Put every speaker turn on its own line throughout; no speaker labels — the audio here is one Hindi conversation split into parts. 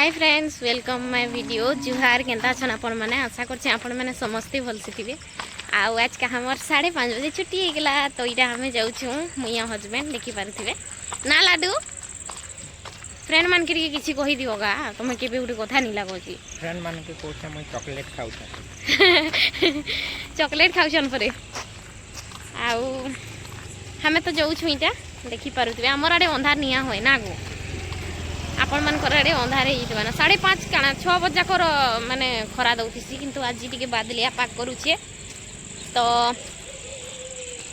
Hi friends welcome my video जुहार केंता छन आपण माने आशा करछे आपण माने समस्ते भल से थिबे। आज का हमर 5:30 बजे छुट्टी हो गला तो इटा हमें जाऊ छु मुया हस्बैंड देखि पारथिबे ना लाडू फ्रेंड मान के किछि कहि दियोगा तुम केबे उठी कथा नि लागो छी
फ्रेंड मान के कोछे मैं चॉकलेट खाउ छ
चॉकलेट खाउ छन परे आउ हमें तो जाऊ छु इटा देखि पारथिबे हमर आडे अंधार निया होय ना गो आपण मन करे अंधारे हितबा ना 5:30 काना 6 बजे कर माने खरा दउथिसी किंतु आज टिके बादलिया पाक करूछे तो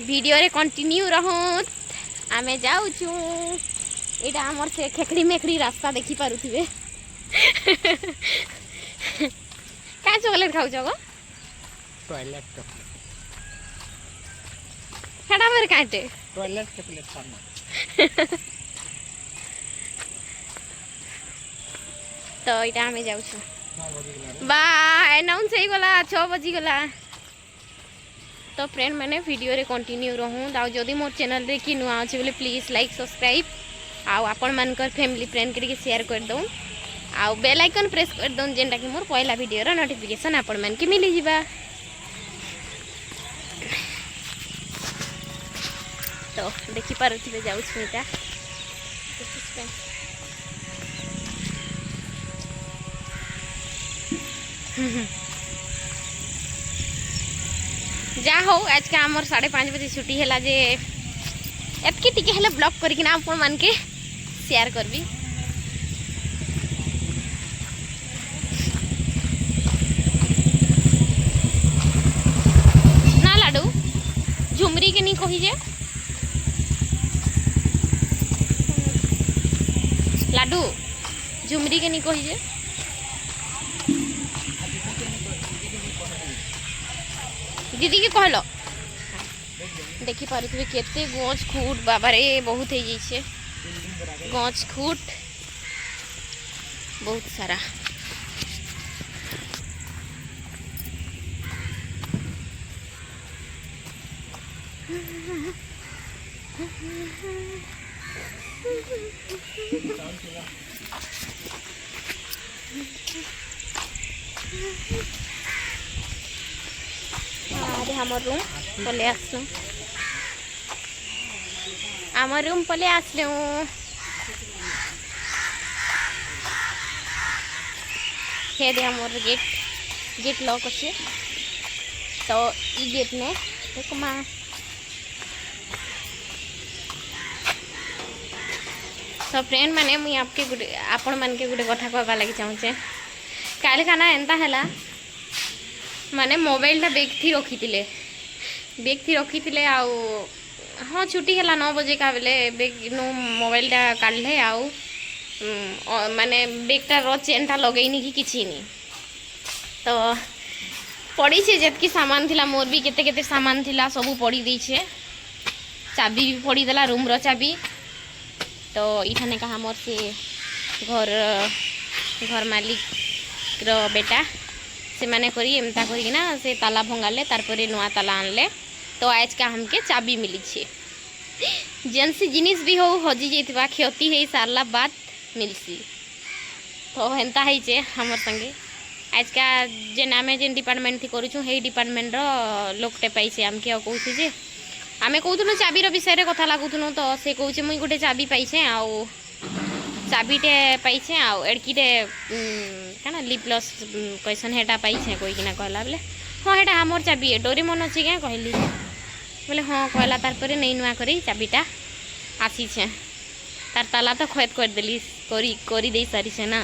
वीडियो रे कंटिन्यू रहू आमे जाऊ छु एटा हमर से खेखड़ी मेखड़ी रास्ता देखि पारुथिबे का चॉकलेट खाउ छगो
टॉयलेट चॉकलेट
हेडा मेरे काटे
टॉयलेट चॉकलेट खाना
तो इटा हमें जाऊ छु बा अनाउंस हे गला 6 बजी गला तो फ्रेंड मैंने वीडियो रे कंटिन्यू रहूँ दाउ जदि मोर चैनल रे कि नुआ अछि बोले प्लीज लाइक सब्सक्राइब आउ आपण मानकर फैमिली फ्रेंड के शेयर कर दो आउ बेल आइकन प्रेस कर दो जेंटा कि मोर पहला वीडियो रो नोटिफिकेशन आपण मान के मिली जिबा। तो देखि पारुथिबे जाऊ छु इटा जा हो आज का आमर 5:30 बजे छुट्टी है जे एतकी टिके हेले ब्लॉग करके ना आपण मान के शेयर करबी ना लाडू झुमरी के नहीं कही जे लाडू झुमरी के नहीं कही जे दीदी के कहलो देखि पारुथिबे केते गछ खूट बाबा रे बहुत हे जइछे गछ खूट बहुत सारा हमर रूम पले आसलु हमर रूम पले आसलु हे दे हमर गेट लॉक अछि तो ई गेट ने देखो मा तो फ्रेंड माने मुई आपके गुटे आपण मान के गुटे कथा कहबा लागि चाहूचे काल खाना एंता हला माने मोबाइल टा बैग थी रखी थिले आउ हाँ छुट्टी है 9 बजे का बेले बैग नु मोबाइल टा काढले आउ माने बैग टा रो चेन टा लगेनी कि किछि नहीं तो पड़ी छे जतकी सामान थिला मोर भी केते केते सामान थिला सब पड़ी दी छे चाबी भी पड़ी देला रूम रो चाबी तो इठाने का हमर से घर मालिक रो बेटा से माने करी एमता करी ना से ताला भंगाले तारपरे नुआ ताला आनले तो आज का हमके चाबी मिली छे जेनसी जिनिस भी हो हजी जेतबा क्षति हे सारला बात मिलसी तो हेंता है जे हमर संगे आज का जे नामे जेन डिपार्टमेंट थी करूछु हे डिपार्टमेंट रो लोकटे पाइसे हमके कहू जे आमे कहूथुनु चाबी रो विषय रे कथा लागुथुनु तो से कहूचे मुई गुटे चाबी पाइछे आउ चाबीटे पाइछे आउ एड़कीटे क्या लिपलस कैसन हेटा पाइछे कोई किना कहला बोले हाँ हेटा हमर चाबी डोरी मन अच्छे क्या कहली बोले हाँ कहला तार नहीं नुआ करी चाबीटा आसी छे तार ताला तो खैद कर देली करी दे सारी छे ना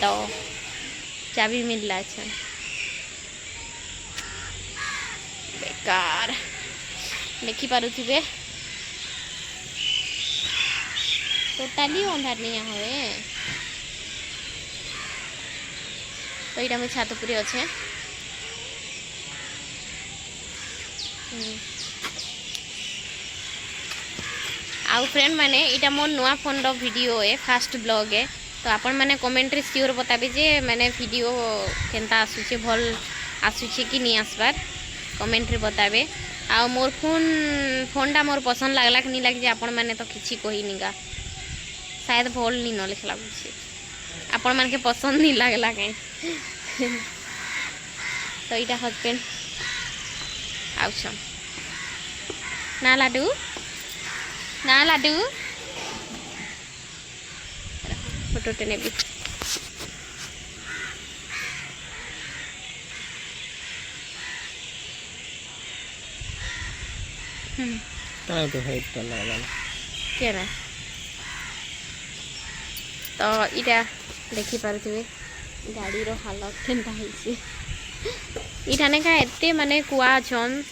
तो चाबी मिलला छे बेकार देखि पारुथिबे टोटाली अंधार नहीं हुए तो यहाँ मुझे छात उपरे अच्छे आउ फ्रेंड माने इटा मोर नुआ फोन रो वीडियो है फास्ट ब्लॉग है तो आपण माने कमेंट रे श्योर बताबे जे माने वीडियो केनता आसुचे भल आसुचे कि नहीं आसबार कमेंट रे बताबे आ मोर फोनटा मोर पसंद लागला कि नहीं लगे आपण माने तो किछि कही निगा शायद भल नहीं न लिख लागुचे आपण मन के पसंद नहीं लगला कहीं तो यहाँ हजबैंड आउछन ना लाडू फोटोटे नेबी
काय तो हेड तो लगा
के ना तो इटा देखी पारुथिबे गाड़ी रो हालत केनता होइसे इटा ने का एते माने कुआ छन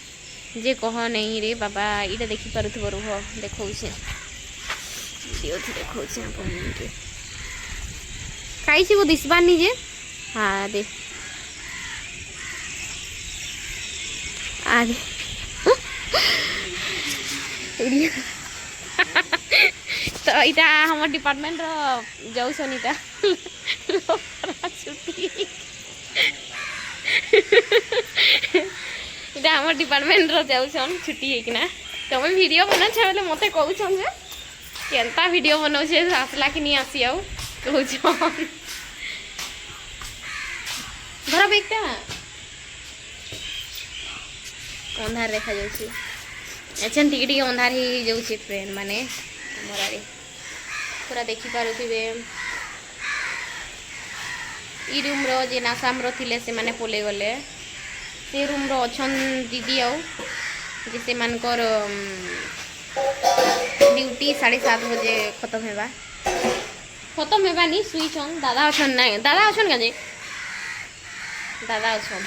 जे कह नहीं रे बाबा इटा देखी पारुथिबो रुह देखौछे वीडियो थी देखौछे अपन के खाइछि वो दिसबार नि जे हां दे आगे तो यहाँ हम डिपार्टमेंट जाऊ सनीता छुट्टी इटा हम डिपार्टमेंट जाऊन छुट्टी होना तुम वीडियो बना बोले मत कहन जे केनता वीडियो बनाऊे आसला कि नहीं आसी आउ कहन घर बेगटा अंधार देखा जाऊँ एछन टिके अंधार ही जाऊँ ट्रेन माने मरारे पूरा देखी पारुथिबे ई रूम रो जे नासाम रो थिले से माने पोले गले से रूम रो अछन दीदी आउ जे से मानकर ड्यूटी 7:30 बजे खत्म हेबा नी सुई छन दादा अछन नहीं दादा अछन का जे दादा अछन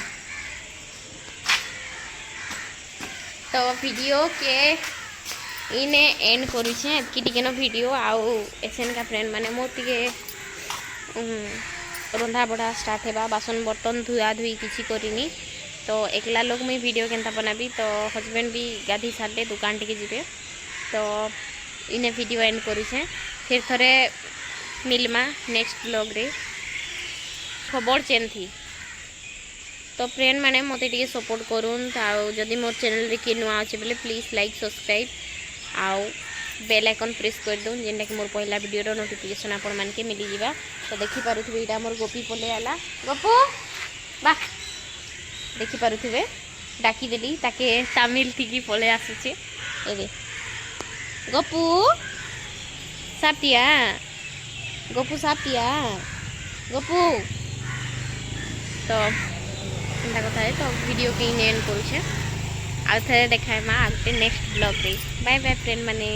तो वीडियो के इने एंड करुछे एतकी टिके न वीडियो आउ एसएन का फ्रेंड माने मोर टिके रंधा बड़ा स्टार्ट हेबा बासन बर्तन धुआ धुई किसी करिनी तो एकला लोग मुई वीडियो केनता बनाबी तो हस्बैंड भी गाधी सारे दुकान टिके जिबे तो इने वीडियो एंड करुछे फिर थरे मिलमा नेक्स्ट ब्लॉग रे खबर चेन थी तो फ्रेंड माने मते टिके सपोर्ट करूँ जदि मोर चैनल रे किए नुआ अच्छे बोले प्लीज लाइक सब्सक्राइब आउ बेल आइकन प्रेस कर दूँ जेनटा कि मोर पहला वीडियो नोटिफिकेशन आपण मान के मिली जावा तो देखि पारुथिबे इटा मोर गोपी पले आला गपू बा देखि पारुथिबे डाकी देली ताके तमिल थी पले आसुचे एबे गपू सापिया गपू तो एंता कथा है तो वीडियो के एंड करुचे आउ थे देखाए आगे नेक्स्ट ब्लॉग रे बाय बाय फ्रेंड माने।